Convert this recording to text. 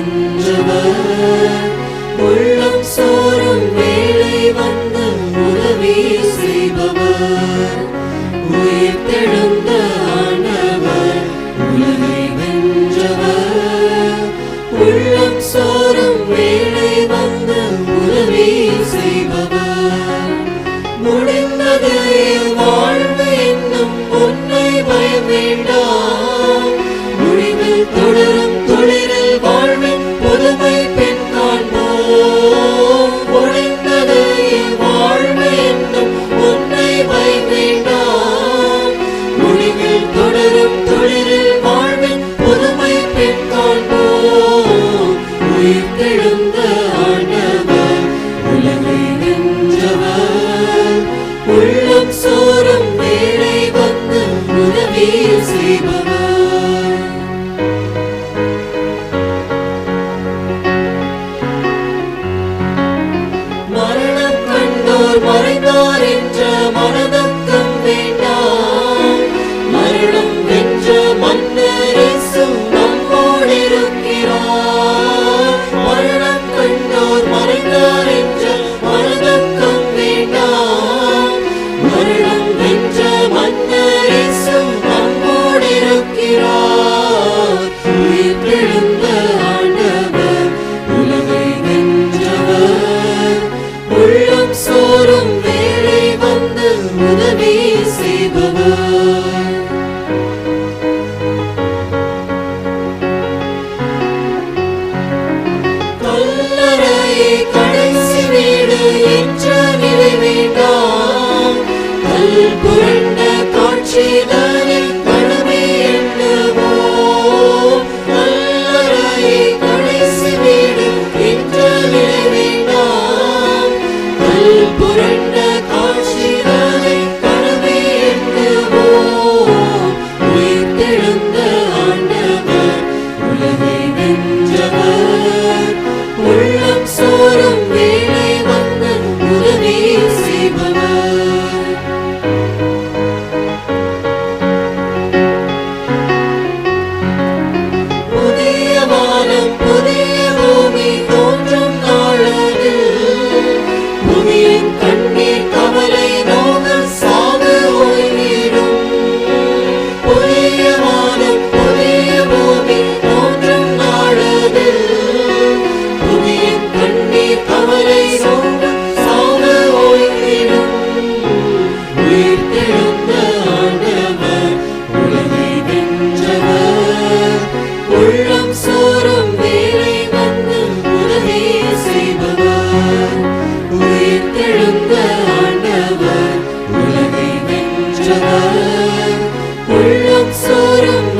வென்றவர் உள்ளம் சோறும் வேளை வந்து உதவி செய்பவர் உயிர்த்தெழுந்த ஆண்டவர் உலகை வென்றவர் உள்ளம் சோறும் வேளை வந்து உதவி செய்பவர் முடிந்தது வாழ்வு என்னும் உன்னை பயம் வேண்டாம் முடிவில் தொடரும் துளிரில் வாழ்வின் புதுமை பெண் காண்போம் முடிந்தது வாழ்வு என்னும் உன்னை பயம் வேண்டாம் முடிவில் தொடரும் துளிரில் வாழ்வின் புதுமை பெண் காண்போம் உயிர்த்தெழுந்த ஆண்டவர் உலகை வென்றவர் உள்ளம் சோறும் வேளை வந்து உதவி செய்பவர் மரணம் கண்டோர் மறைந்தார் என்ற மனதக்கம் வேண்டாம் மரணம் வென்ற மன்னர் இயேசு நம்மோடு இருக்கிறார் மரணம் கண்டோர் மறைந்தார் என்ற மனதக்கம் வேண்டாம் மரணம் வென்ற மன்னர் இயேசு நம்மோடு இருக்கிறார் உயிர்த்தெழுந்த ஆண்டவர் உலகை வென்றவர் உள்ளம் சோறும் வேளை வந்து உதவி செய்பவர் கல்லறையே கடைசி வீடு என்ற நிலை வேண்டாம் கல் புரண்ட காட்சிதனை கனவே எண்ணுவோம் கல்லறையே கடைசி வீடு என்ற நிலை வேண்டாம் கல் புரண்ட காட்சிதனை கனவே எண்ணுவோம் உயிர்த்தெழுந்த ஆண்டவர் உலகை வென்றவர் உள்ளம் சோறும் வேளை வந்து உதவி செய்பவர் புதிய வானம் புதிய பூமி தோன்றும் நாளதில் புவியின் கண்ணீர் கவலை நோதல் சாவு ஓய்விடும் புதிய வானம் புதிய பூமி தோன்றும் நாளதில் புவியின் கண்ணீர் கவலை நோதல் சாவு ஓய்விடும் உயிர்த்தெழுந்த ஆண்டவர் உலகை வென்றவர் உள்ளம் சோறும் வேளை வந்து உதவி செய்பவர் உயிர்த்தெழுந்த ஆண்டவர் உலகை வென்றவர் உள்ளம் சோறும்